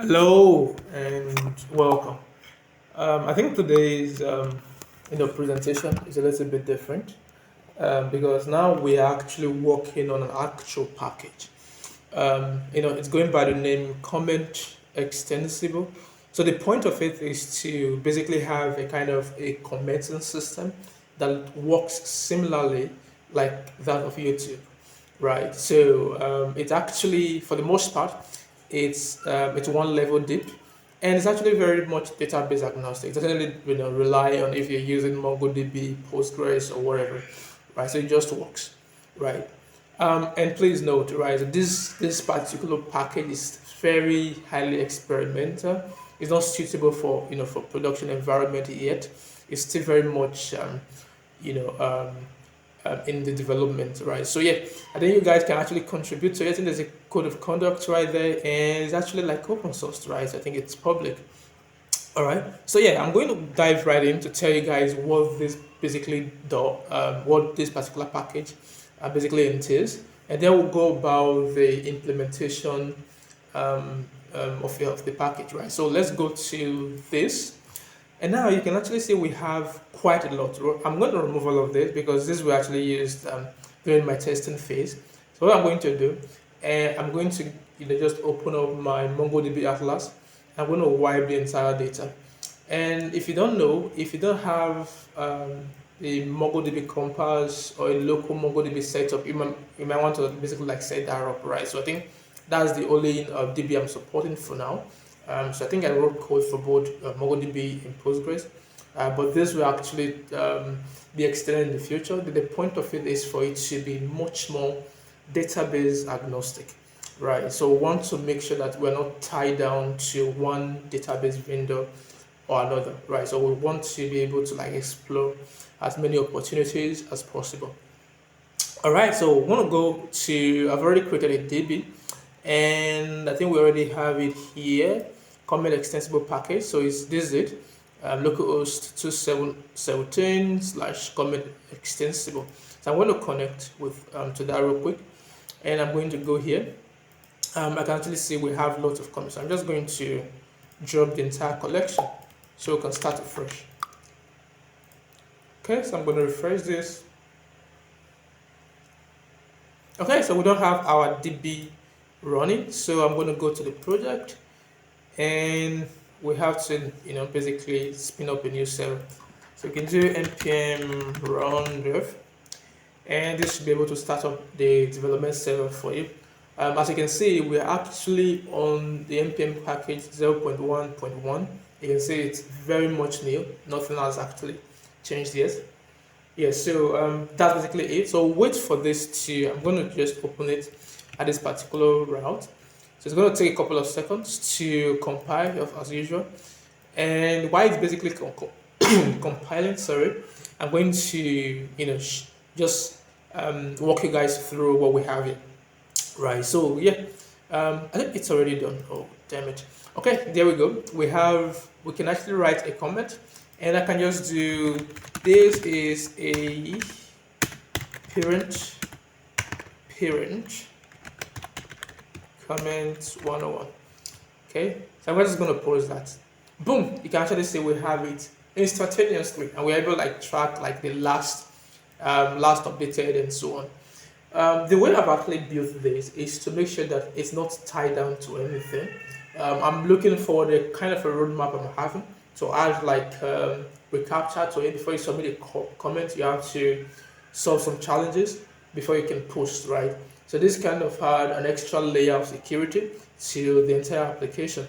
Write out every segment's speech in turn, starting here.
Hello and welcome. I think today's presentation is a little bit different because now we are actually working on an actual package. It's going by the name comment extensible. So the point of it is to basically have a kind of a commenting system that works similarly like that of YouTube, right? So it's actually, for the most part, it's one level deep, and it's actually very much database agnostic. It doesn't really, rely on if you're using MongoDB, Postgres, or whatever, right? So it just works, right? And please note, right, this particular package is very highly experimental. It's not suitable for for production environment yet. It's still very much you know in the development, right? So yeah, I think you guys can actually contribute to it. I think there's a code of conduct right there, and it's actually like open source, right? I think it's public. All right. So yeah, I'm going to dive right in to tell you guys what this basically what this particular package basically entails, and then we'll go about the implementation of the package, right? So let's go to this, and now you can actually see we have quite a lot. I'm going to remove all of this because this we actually used during my testing phase. So what I'm going to do, I'm going to just open up my MongoDB Atlas. I'm going to wipe the entire data. And if you don't know, if you don't have the MongoDB compass or a local MongoDB setup, you might want to basically like set that up, right? So I think that's the only DB I'm supporting for now. So I think I wrote code for both MongoDB and Postgres, but this will actually be extended in the future. The point of it is for it to be much more database agnostic, right? So we want to make sure that we're not tied down to one database vendor or another, right? So we want to be able to like explore as many opportunities as possible. All right, so we're gonna go to, I've already created a DB, and I think we already have it here, comment extensible package. So this is it, localhost 2717 slash comment extensible. So I'm going to connect with to that real quick, and I'm going to go here. I can actually see we have lots of comments. I'm just going to drop the entire collection so we can start afresh. Okay, so I'm going to refresh this. Okay, so we don't have our DB running, so I'm going to go to the project, and we have to basically spin up a new server. So you can do npm run dev, and this should be able to start up the development server for you. As you can see, we're actually on the npm package 0.1.1. You can see it's very much new. Nothing has actually changed yet. Yeah, so that's basically it. So wait for this to, I'm going to just open it at this particular route. So it's going to take a couple of seconds to compile as usual. And while it's basically compiling, sorry, I'm going to, just walk you guys through what we have here. Right, so yeah, I think it's already done. Oh, damn it. Okay, there we go. We can actually write a comment, and I can just do, this is a parent comment 101. Okay, so I'm just going to pause that. Boom, you can actually see we have it instantaneously, and we're able to like track like the last updated and so on. The way I've actually built this is to make sure that it's not tied down to anything. I'm looking for the kind of a roadmap I'm having to add like recaptcha to it. Before you submit a comment, you have to solve some challenges before you can post, right? So this kind of had an extra layer of security to the entire application.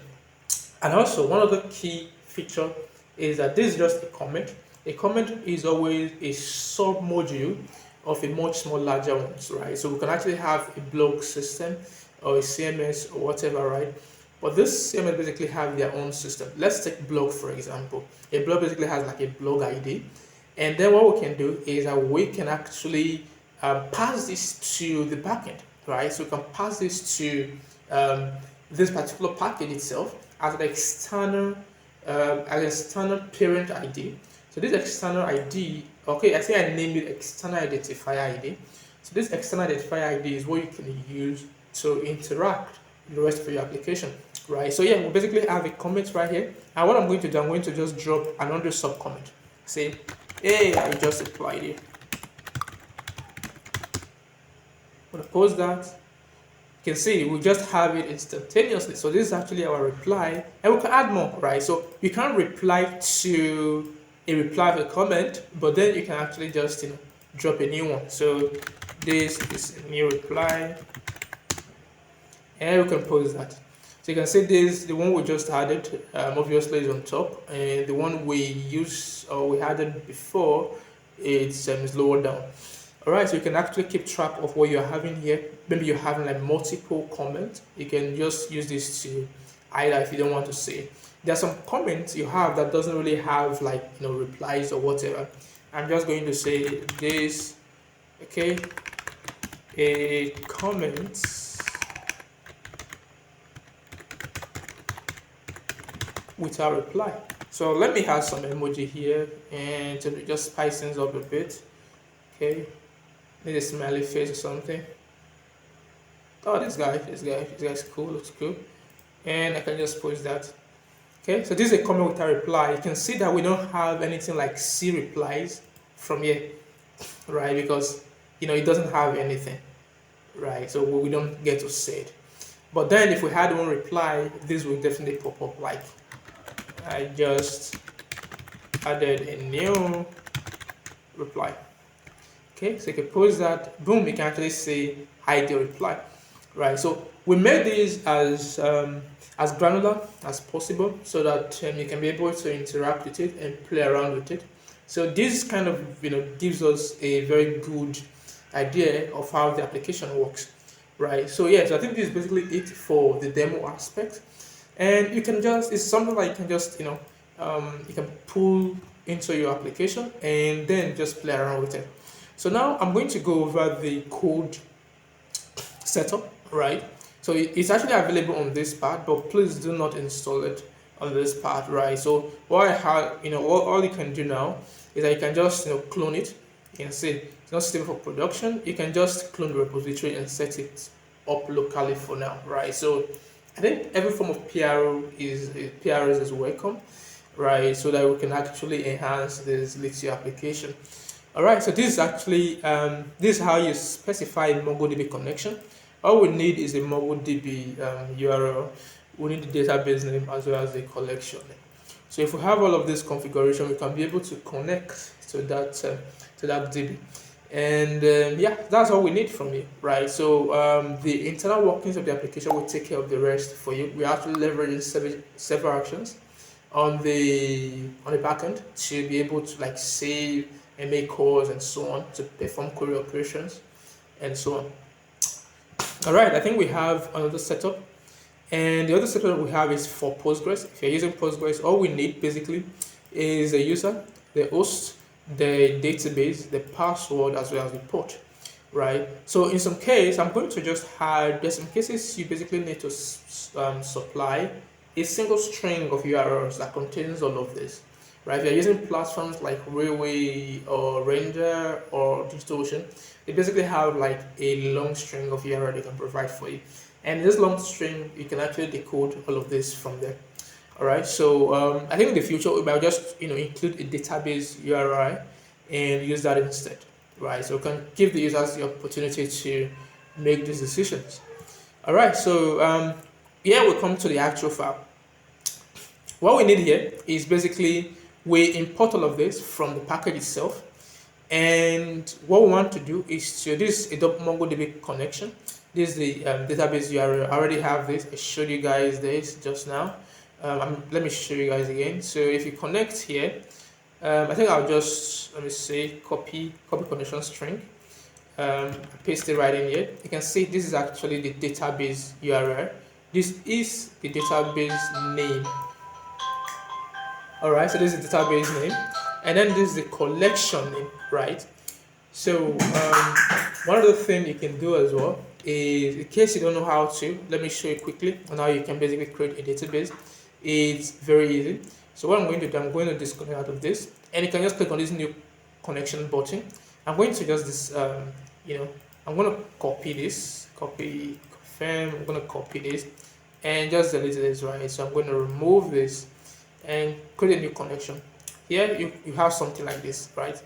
And also, one other key feature is that this is just a comment. A comment is always a sub module of a much more larger ones, right? So we can actually have a blog system or a CMS or whatever, right? But this CMS basically have their own system. Let's take blog for example. A blog basically has like a blog ID, and then what we can do is that we can actually pass this to the backend, right? So we can pass this to this particular package itself as an external parent ID. So this external ID, okay, I think I named it external identifier ID. So this external identifier ID is what you can use to interact with the rest of your application. right? So yeah, we basically have a comment right here. And what I'm going to do, I'm going to just drop another sub comment. Say, hey, I just applied it. I'm gonna post that. You can see we just have it instantaneously. So this is actually our reply, and we can add more, right? So you can't reply to a reply of a comment, but then you can actually just drop a new one. So this is a new reply, and we can post that. So you can see this, the one we just added, obviously is on top, and the one we used or we added before, is lower down. All right, so you can actually keep track of what you're having here. Maybe you're having like multiple comments. You can just use this to highlight if you don't want to see. There are some comments you have that doesn't really have like replies or whatever. I'm just going to say this, okay, a comment without reply. So let me add some emoji here and to just spice things up a bit. Okay, maybe a smiley face or something. Oh, this guy's cool, looks cool. And I can just post that. Okay, so this is a comment without reply. You can see that we don't have anything like C replies from here, right? Because it doesn't have anything, right? So we don't get to see it. But then if we had one reply, this will definitely pop up like I just added a new reply. Okay, so you can post that, boom, you can actually see hide the reply, right? So we made this as granular as possible so that you can be able to interact with it and play around with it. So this kind of gives us a very good idea of how the application works, right? So yes, I think this is basically it for the demo aspect, and you can just it's something like you can just you can pull into your application and then just play around with it. So now I'm going to go over the code setup, right? So it's actually available on this part, but please do not install it on this part, right? So what I have, all you can do now is that you can just clone it. You can see it's not stable for production. You can just clone the repository and set it up locally for now, right? So I think every form of PROs is welcome, right? So that we can actually enhance this Lixio application. All right, so this is actually this is how you specify a MongoDB connection. All we need is a MongoDB URL. We need the database name as well as the collection name. So if we have all of this configuration, we can be able to connect to that DB. And yeah, that's all we need from you, right? So the internal workings of the application will take care of the rest for you. We're actually leveraging several actions on the backend to be able to like save and make calls and so on to perform query operations and so on. All right, I think we have another setup, and the other setup we have is for Postgres. If you're using Postgres, all we need basically is a user, the host, the database, the password, as well as the port, right? So in some case, I'm going to just hide. There's some cases you basically need to supply a single string of URLs that contains all of this, right? If you're using platforms like Railway or Ranger or DigitalOcean, they basically have like a long string of URL they can provide for you. And this long string, you can actually decode all of this from there. All right, so I think in the future, we might just include a database URI and use that instead, right? So we can give the users the opportunity to make these decisions. All right, so here we come to the actual file. What we need here is basically we import all of this from the package itself, and what we want to do is to this is a MongoDB connection. This is the database URL. I already have this. I showed you guys this just now. Let me show you guys again. So if you connect here, I think I'll just let me say copy connection string, paste it right in here. You can see this is actually the database URL. This is the database name. All right, so this is the database name, and then this is the collection name, right? So one other thing you can do as well is, in case you don't know how to, let me show you quickly on how you can basically create a database. It's very easy. So what I'm going to do, I'm going to disconnect out of this, and you can just click on this new connection button. I'm going to just I'm going to copy this, confirm. I'm going to copy this, and just delete this, right? So I'm going to remove this and create a new connection. Here you have something like this, right?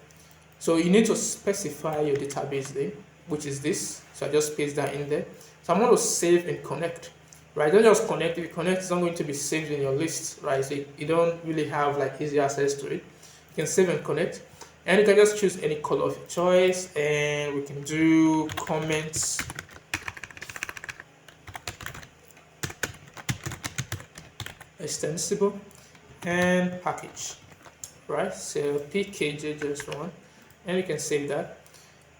So you need to specify your database name, which is this. So I just paste that in there. So I'm going to save and connect, right? Don't just connect. If you connect, it's not going to be saved in your list, right? So you don't really have like easy access to it. You can save and connect, and you can just choose any color of your choice, and we can do comments extensible and package, right? So PKG just one, and we can save that,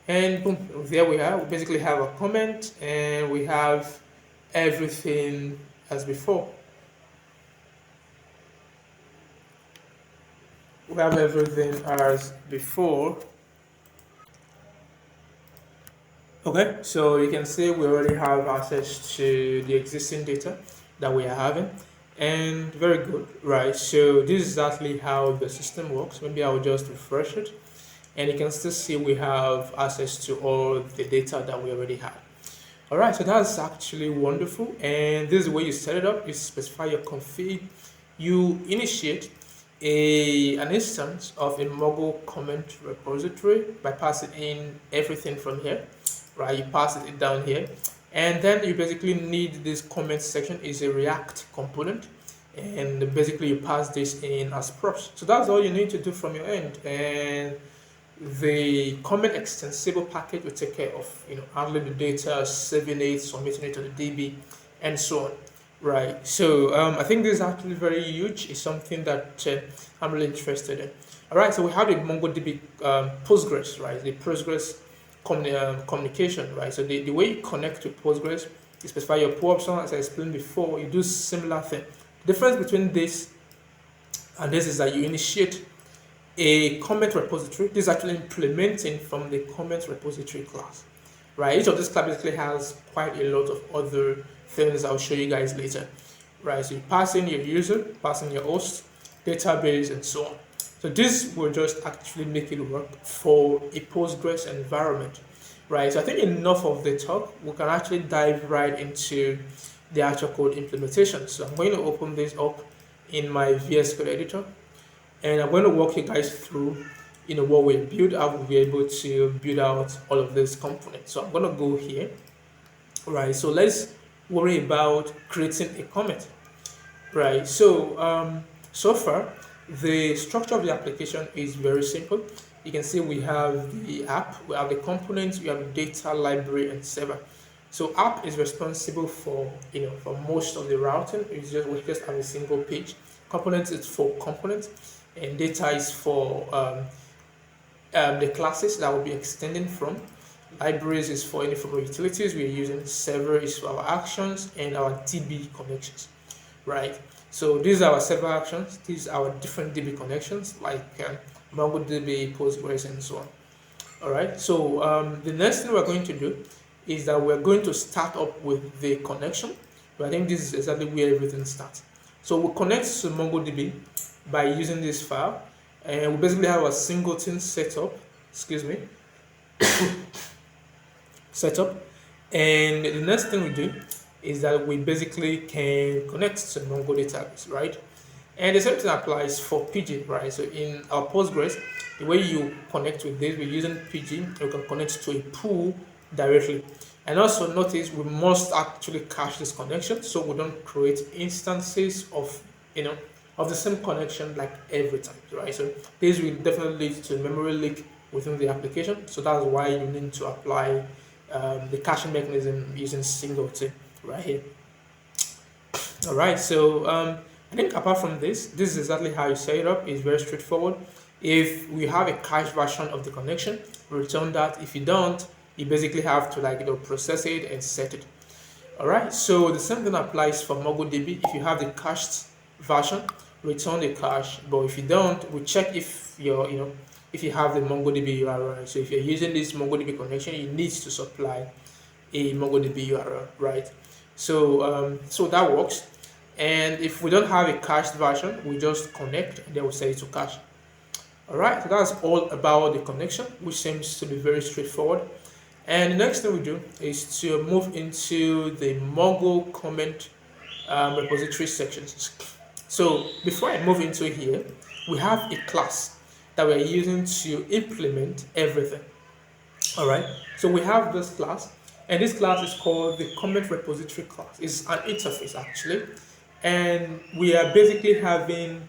and boom, there we are. We basically have a comment, and we have everything as before. We have everything as before. Okay, so you can see we already have access to the existing data that we are having, and very good, right? So this is exactly how the system works. Maybe I'll just refresh it, and you can still see we have access to all the data that we already have. All right, so that's actually wonderful, and this is the way you set it up. You specify your config, you initiate an instance of a Mongo comment repository by passing in everything from here, right? You pass it down here, and then you basically need this comment section is a React component, and basically you pass this in as props. So that's all you need to do from your end, and the comment extensible package will take care of handling the data, saving it, submitting it to the DB, and so on. Right. So I think this is actually very huge. It's something that I'm really interested in. All right. So we have the MongoDB Postgres, right? The Postgres communication, right? So the way you connect to Postgres, you specify your PO option, as I explained before. You do similar thing. The difference between this and this is that you initiate a comment repository. This is actually implementing from the comment repository class, right? Each of these class basically has quite a lot of other things I'll show you guys later, right? So you pass in your user, pass in your host, database, and so on. So this will just actually make it work for a Postgres environment, right? So I think enough of the talk. We can actually dive right into the actual code implementation. So I'm going to open this up in my VS Code editor, and I'm going to walk you guys through what we build. I will be able to build out all of these components. So I'm going to go here, right? So let's worry about creating a comment, right? So so far the structure of the application is very simple. You can see we have the app, we have the components, we have the data library and server. So app is responsible for for most of the routing. We just have a single page. Components is for components, and data is for the classes that will be extending from. Libraries is for any form of utilities we're using. Server is for our actions and our DB connections, right? So these are our server actions. These are our different DB connections like MongoDB, Postgres, and so on. All right. So the next thing we're going to do is that we're going to start up with the connection. But I think this is exactly where everything starts. So we connect to MongoDB by using this file, and we basically have a singleton setup. Excuse me. Setup, and the next thing we do is that we basically can connect to Mongo database, right? And the same thing applies for PG, right? So in our Postgres, the way you connect with this, we're using PG. You can connect to a pool directly, and also notice we must actually cache this connection so we don't create instances of of the same connection like every time, right? So this will definitely lead to memory leak within the application. So that's why you need to apply the caching mechanism using singleton right here. All right, so I think apart from this is exactly how you set it up. It's very straightforward. If we have a cached version of the connection, return that. If you don't, you basically have to process it and set it. All right, so the same thing applies for MongoDB. If you have the cached version, return the cache. But if you don't, we check if if you have the MongoDB URL. So if you're using this MongoDB connection, you need to supply a MongoDB URL, right? So so that works. And if we don't have a cached version, we just connect and then we set it to cache. All right, so that's all about the connection, which seems to be very straightforward. And the next thing we do is to move into the Mongo comment repository sections. So before I move into here, we have a class that we're using to implement everything. All right. So we have this class, and this class is called the comment repository class. It's an interface actually, and we are basically having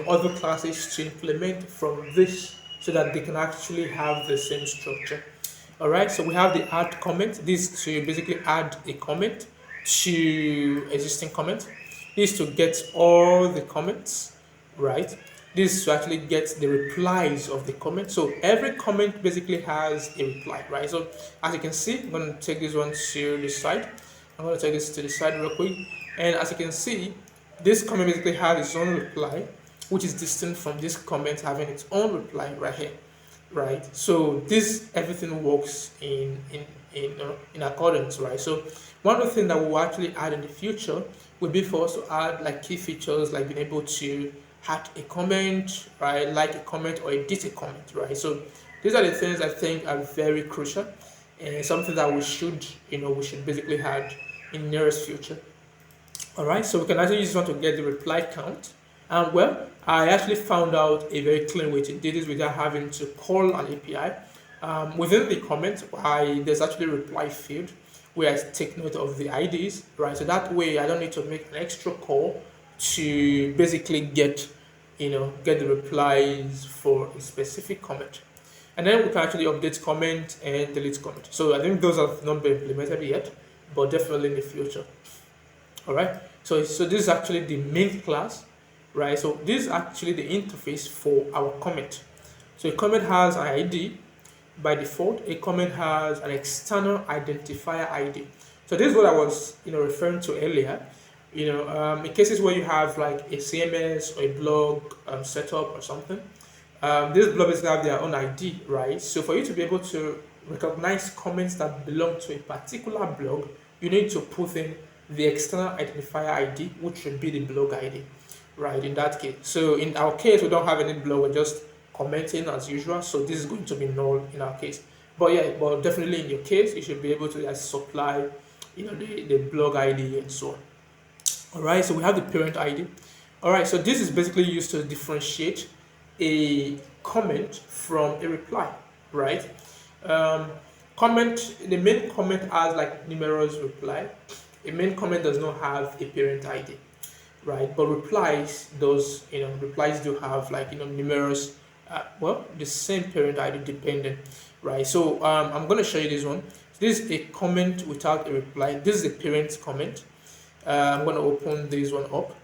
other classes to implement from this so that they can actually have the same structure. All right. So we have the add comment. This to basically add a comment to existing comment. This to get all the comments, right? This is to actually get the replies of the comment. So every comment basically has a reply, right? So as you can see, I'm going to take this one to the side. I'm going to take this to the side real quick. And as you can see, this comment basically has its own reply, which is distinct from this comment having its own reply right here, right? So this everything works in accordance, right? So one of the things that we'll actually add in the future will be for us to add like key features like being able to add a comment, right? Like a comment or edit a comment, right? So these are the things I think are very crucial and something that we should basically add in the nearest future. All right, so we can actually use this one to get the reply count. And well, I actually found out a very clean way to do this without having to call an API. Within the comment, there's actually a reply field where I take note of the IDs, right? So that way I don't need to make an extra call to basically get the replies for a specific comment. And then we can actually update comment and delete comment. So I think those have not been implemented yet, but definitely in the future. All right. So this is actually the main class, right? So this is actually the interface for our comment. So a comment has an ID by default. A comment has an external identifier ID. So this is what I was referring to earlier. In cases where you have like a CMS or a blog setup or something, these bloggers have their own ID, right? So for you to be able to recognize comments that belong to a particular blog, you need to put in the external identifier ID, which should be the blog ID, right? In that case. So in our case, we don't have any blog, we're just commenting as usual. So this is going to be null in our case. But yeah, but definitely in your case, you should be able to supply, the blog ID and so on. All right, so we have the parent ID. All right, so this is basically used to differentiate a comment from a reply, right? The main comment has like numerous reply. A main comment does not have a parent ID, right? But replies do have like numerous, the same parent ID dependent, right? So I'm going to show you this one. This is a comment without a reply. This is a parent comment. I'm going to open this one up.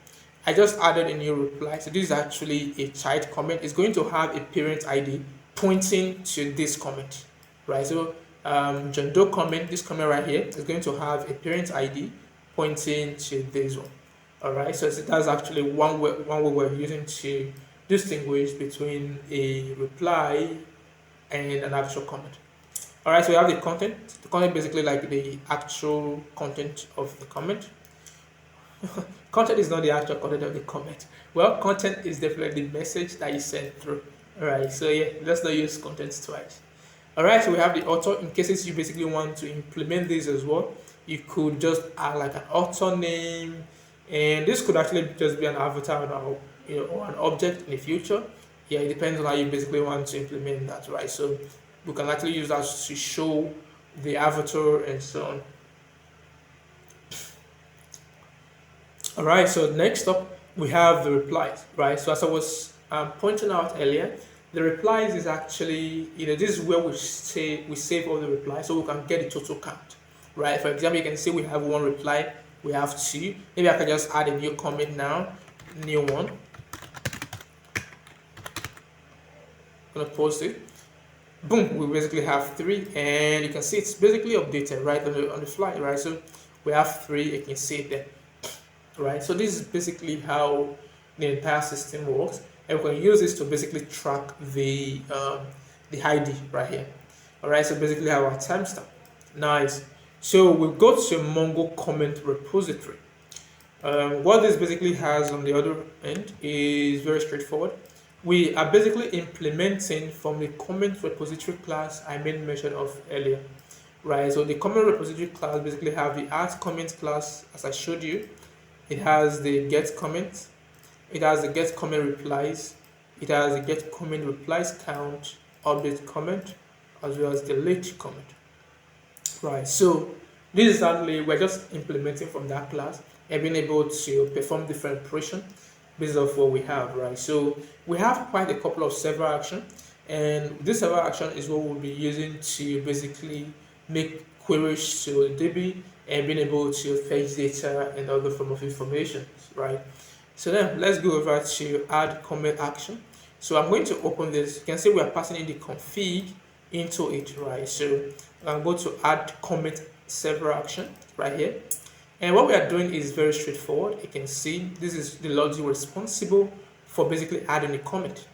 I just added a new reply. So this is actually a child comment. It's going to have a parent ID pointing to this comment, right? So John Doe comment, this comment right here is going to have a parent ID pointing to this one. All right, so that's actually one way we're using to distinguish between a reply and an actual comment. All right, so we have the content. The content basically like the actual content of the comment. Content is not the actual content of the comment. Well, content is definitely the message that you send through. All right, so yeah, let's not use content twice. All right, so we have the author. In cases you basically want to implement this as well, you could just add like an author name, and this could actually just be an avatar or an object in the future. Yeah, it depends on how you basically want to implement that, right? So we can actually use that to show the avatar and so on. All right, so next up we have the replies, right? So as I was pointing out earlier, the replies is actually, this is where we save all the replies so we can get the total count, right? For example, you can see we have one reply, we have two. Maybe I can just add a new comment now, new one. I'm gonna post it. Boom, we basically have three, and you can see it's basically updated right on the fly, right? So we have three, you can see it there, right? So this is basically how the entire system works, and we can use this to basically track the ID right here. All right, so basically our timestamp. Nice. So we'll go to Mongo comment repository. What this basically has on the other end is very straightforward. We are basically implementing from the comment repository class I made mention of earlier, right? So the comment repository class basically have the add comment class as I showed you, it has the get comment, it has the get comment replies, it has the get comment replies count, update comment, as well as delete comment. Right, so this is actually, we're just implementing from that class and being able to perform different operations based off what we have, right? So we have quite a couple of server action, and this server action is what we'll be using to basically make queries to DB and being able to fetch data and other form of information, right? So then let's go over to add comment action. So I'm going to open this. You can see we are passing in the config into it, right? So I'm going to add comment server action right here. And what we are doing is very straightforward. You can see this is the logic responsible for basically adding a comment.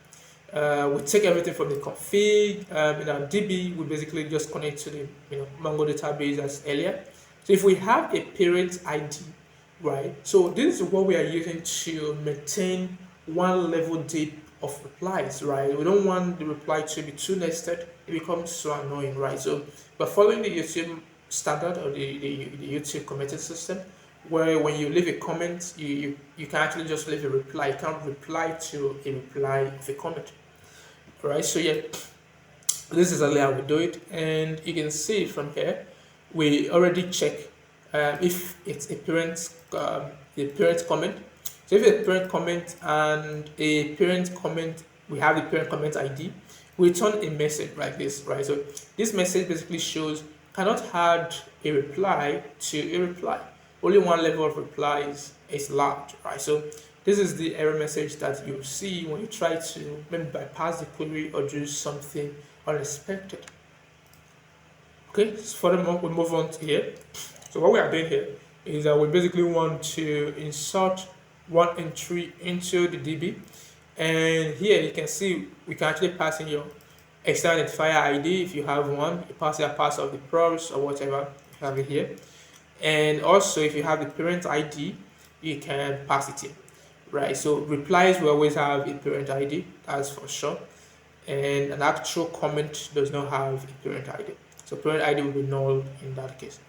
We take everything from the config. In our DB, we basically just connect to the Mongo database as earlier. So if we have a parent ID, right? So this is what we are using to maintain one level deep of replies, right? We don't want the reply to be too nested. It becomes so annoying, right? So we're following the YouTube standard or the YouTube commenting system, where when you leave a comment, you can actually just leave a reply. You can't reply to a reply of a comment. All right, so yeah, this is how we do it, and you can see from here we already check if it's a parent comment. So if it's a parent comment and a parent comment, we have the parent comment ID, we return a message like this, right? So this message basically shows cannot add a reply to a reply. Only one level of replies is allowed, right? So this is the error message that you see when you try to maybe bypass the query or do something unexpected. Okay, so furthermore, we move on to here. So what we are doing here is that we basically want to insert one entry into the DB, and here you can see we can actually pass in your external identifier ID if you have one. You pass it pass of the probes or whatever you have it here, and also if you have the parent ID, you can pass it in, right? So replies will always have a parent ID, that's for sure, and an actual comment does not have a parent ID. So parent ID will be null in that case.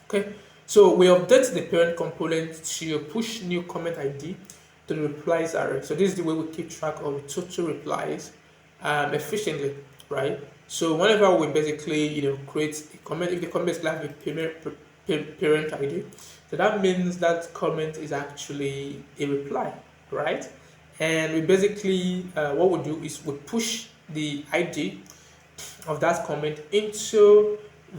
Okay, so we update the parent component to push new comment ID to the replies array. So this is the way we keep track of the total replies efficiently, right? So whenever we basically create a comment, if the comment is like a parent ID, so that means that comment is actually a reply, right? And we basically what we do is we push the ID of that comment into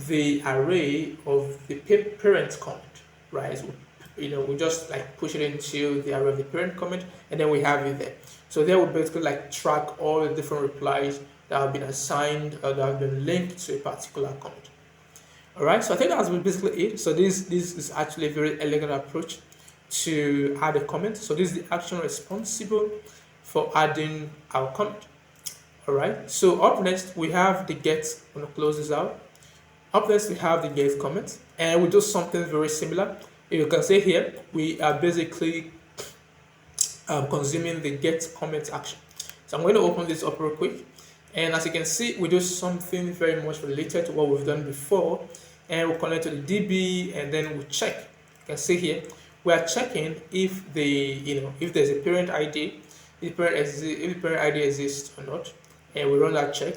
the array of the parent comment, right? So, we just like push it into the array of the parent comment, and then we have it there. So there we basically like track all the different replies that have been assigned or that have been linked to a particular comment. All right, so I think that's basically it. So this is actually a very elegant approach to add a comment. So this is the action responsible for adding our comment. All right, so up next we have the get. I'm going to close this out. Up next we have the get comment, and we do something very similar. You can see here we are basically consuming the get comment action. So I'm going to open this up real quick, and as you can see, we do something very much related to what we've done before, and we connect to the DB, and then we check. You can see here we are checking if if there's a parent ID, if the parent ID exists or not, and we run that check.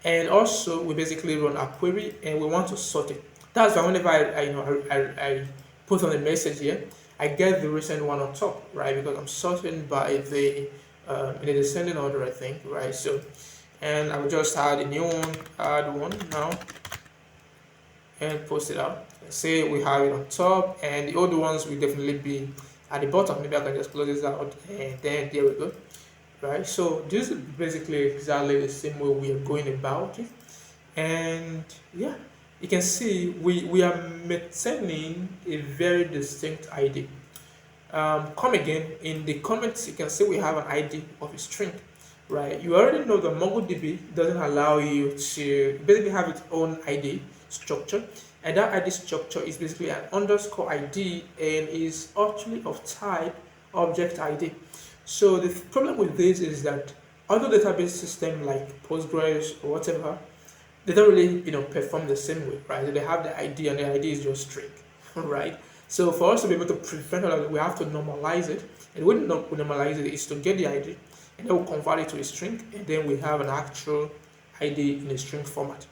And also we basically run a query, and we want to sort it. That's why whenever I put on the message here, I get the recent one on top, right? Because I'm sorting by the in the descending order, I think, right? So, and I will just add a new one, add one now, and post it out. Say we have it on top, and the old ones will definitely be at the bottom. Maybe I can just close this out, and then there we go. Right, so this is basically exactly the same way we are going about it, and yeah, you can see we are maintaining a very distinct ID. Come again in the comments, you can see we have an ID of a string, right? You already know that MongoDB doesn't allow you to basically have its own ID structure, and that ID structure is basically an underscore ID and is actually of type object ID. So the problem with this is that other database system like Postgres or whatever, they don't really perform the same way, right? They have the ID, and the ID is just string, right? So for us to be able to prevent all of it, we have to normalize it. And when we normalize it is to get the ID, and then we'll convert it to a string, and then we have an actual ID in a string format.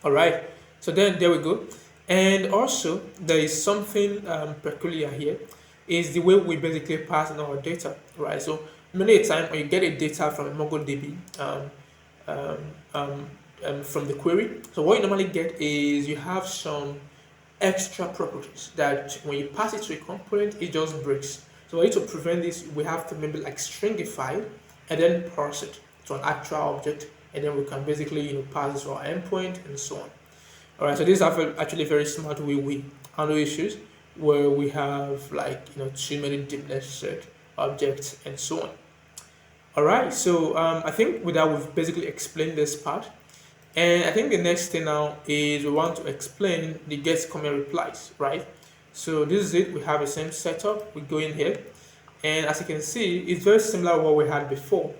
All right, so then there we go. And also there is something peculiar here, is the way we basically pass in our data, right? So many a time when you get a data from MongoDB um, from the query, so what you normally get is you have some extra properties that when you pass it to a component, it just breaks. So we need to prevent this, we have to maybe like stringify and then parse it to an actual object, and then we can basically pass it to our endpoint and so on. All right, so this is actually a very smart way we handle issues where we have like too many deep necessary objects and so on. All right, so I think with that we've basically explained this part, and I think the next thing now is we want to explain the get comment replies, right? So this is it. We have the same setup. We go in here, and as you can see, it's very similar to what we had before,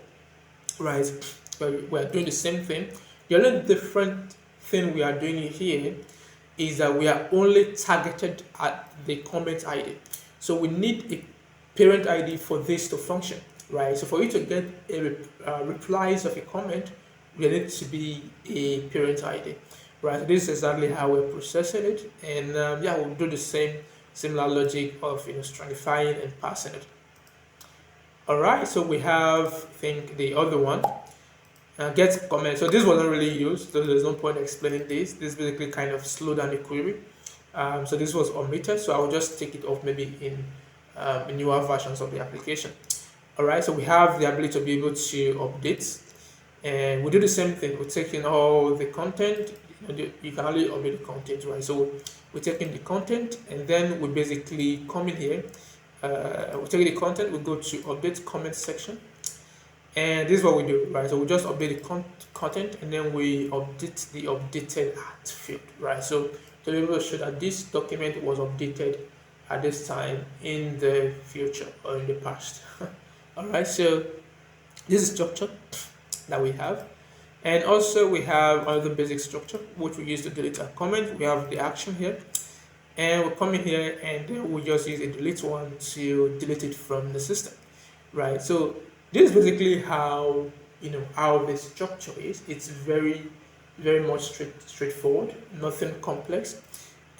right? We're doing the same thing. The only different thing we are doing here is that we are only targeted at the comment ID. So we need a parent ID for this to function, right? So for you to get a replies of a comment, there needs to be a parent ID, right? So this is exactly how we're processing it, and yeah, we'll do the similar logic of stringifying and passing it. All right, so we have, I think, the other one. Get comment. So this wasn't really used, so there's no point explaining this. This basically kind of slowed down the query. So this was omitted, so I'll just take it off maybe in newer versions of the application. All right, so we have the ability to be able to update, and we do the same thing. We're taking all the content. You can only update the content, right? So we're taking the content, and then we basically come in here. We take the content, we go to update comment section. And this is what we do, right? So we just update the content, and then we update the updated at field, right? So to be able to show that this document was updated at this time in the future or in the past. All right, so this is structure that we have. And also we have another basic structure, which we use to delete a comment. We have the action here. And we come in here and then we just use a delete one to delete it from the system, right? So this is basically how how the structure is. It's very much straightforward, nothing complex.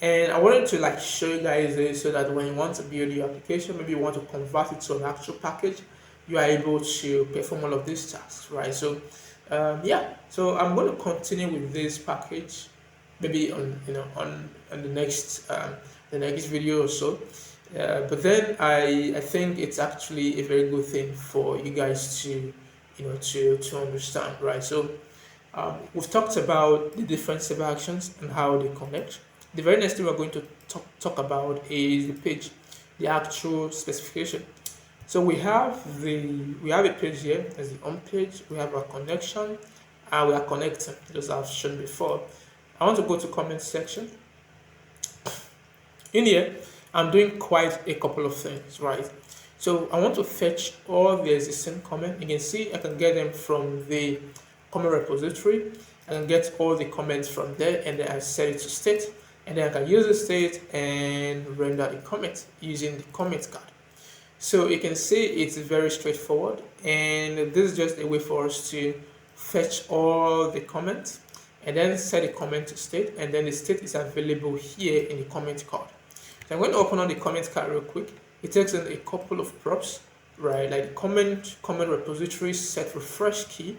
And I wanted to like show you guys this so that when you want to build your application, maybe you want to convert it to an actual package, you are able to perform all of these tasks, right? So yeah, so I'm going to continue with this package maybe on on the next video or so. But then I think it's actually a very good thing for you guys to to understand, right? So we've talked about the different server actions and how they connect. The very next thing we're going to talk about is the page, the actual specification. So we have a page here as the home page. We have a connection, and we are connecting, as I've shown before. I want to go to comment section. In here, I'm doing quite a couple of things, right? So I want to fetch all the existing comment. You can see I can get them from the comment repository. I can get all the comments from there, and then I set it to state, and then I can use the state and render the comment using the comment card. So you can see it's very straightforward, and this is just a way for us to fetch all the comments and then set the comment to state, and then the state is available here in the comment card. So I'm going to open on the comment card real quick. It takes in a couple of props, right? Like the comment repository set refresh key,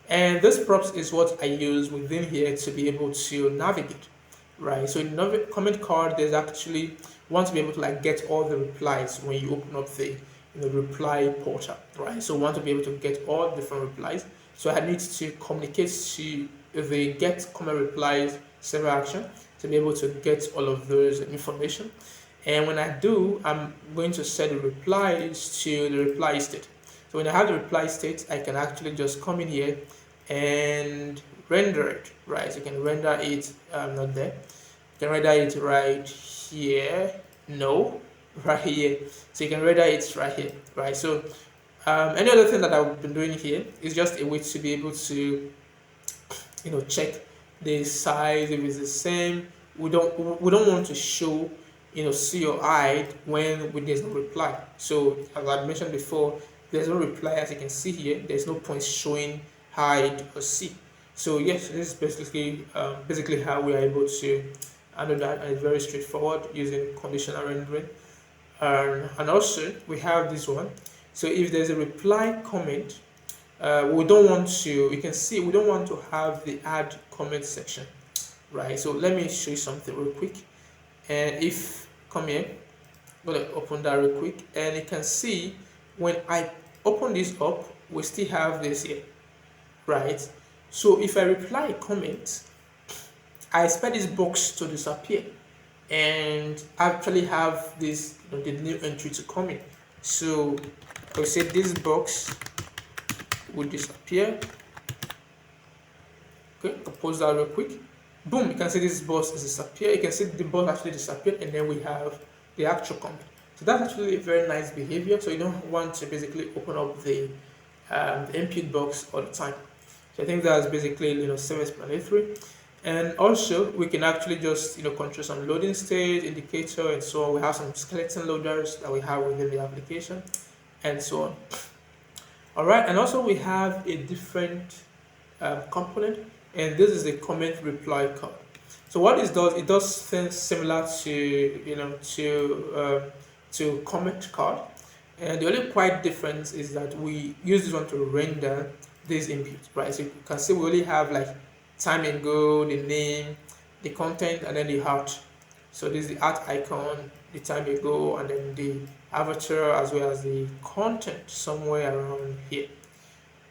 and this props is what I use within here to be able to navigate, right? So in the comment card, there's actually want to be able to like get all the replies when you open up the reply portal, right? So we want to be able to get all different replies. So I need to communicate to the get comment replies server action to be able to get all of those information. And when I do, I'm going to set the replies to the reply state. So when I have the reply state, I can actually just come in here and render it, right? So you can render it, not there. You can render it right here, no, right here. So you can render it right here, right? So any other thing that I've been doing here is just a way to be able to check the size if it's the same we don't want to show, see or hide when there's no reply. So as I mentioned before, there's no reply. As you can see here, there's no point showing hide or see. So yes, this is basically how we are able to handle that, and it's very straightforward using conditional rendering. And also we have this one. So if there's a reply comment, we don't want to, you can see we don't want to have the add comment section, right? So let me show you something real quick. And if, come here, I'm gonna open that real quick, and you can see when I open this up, we still have this here, right? So if I reply a comment, I expect this box to disappear and actually have this, the new entry to come in. So I will say this box will disappear. Okay, compose that real quick. Boom, you can see this box is disappear. You can see the box actually disappeared, and then we have the actual comment. So that's actually a very nice behavior. So you don't want to basically open up the input box all the time. So I think that's basically self-explanatory. And also we can actually just control some loading state, indicator, and so on. We have some skeleton loaders that we have within the application, and so on. All right, and also we have a different component, and this is the comment reply card. So what this does, it does things similar to comment card, and the only quite difference is that we use this one to render these inputs, right? So you can see we only have like time and go, the name, the content, and then the heart. So this is the art icon, the time and go, and then the avatar, as well as the content somewhere around here,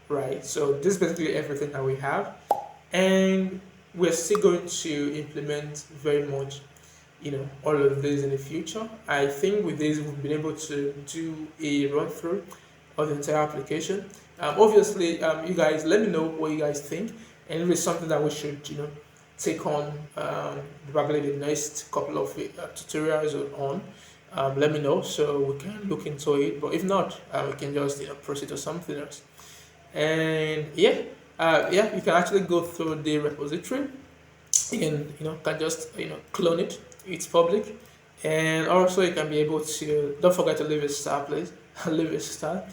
right? So this is basically everything that we have, and we're still going to implement very much all of this in the future. I think with this we've been able to do a run through of the entire application. Obviously, you guys let me know what you guys think, and if it's something that we should take on probably the next couple of tutorials on. Let me know so we can look into it, but if not, we can just proceed to something else. And yeah, you can actually go through the repository. You can just clone it. It's public, and also you can be able to, don't forget to leave a star, please. Leave a star,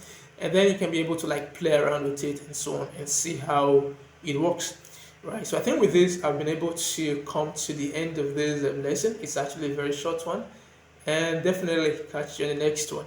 and then you can be able to like play around with it and so on and see how it works, right? So I think with this I've been able to come to the end of this lesson. It's actually a very short one, and definitely catch you in the next one.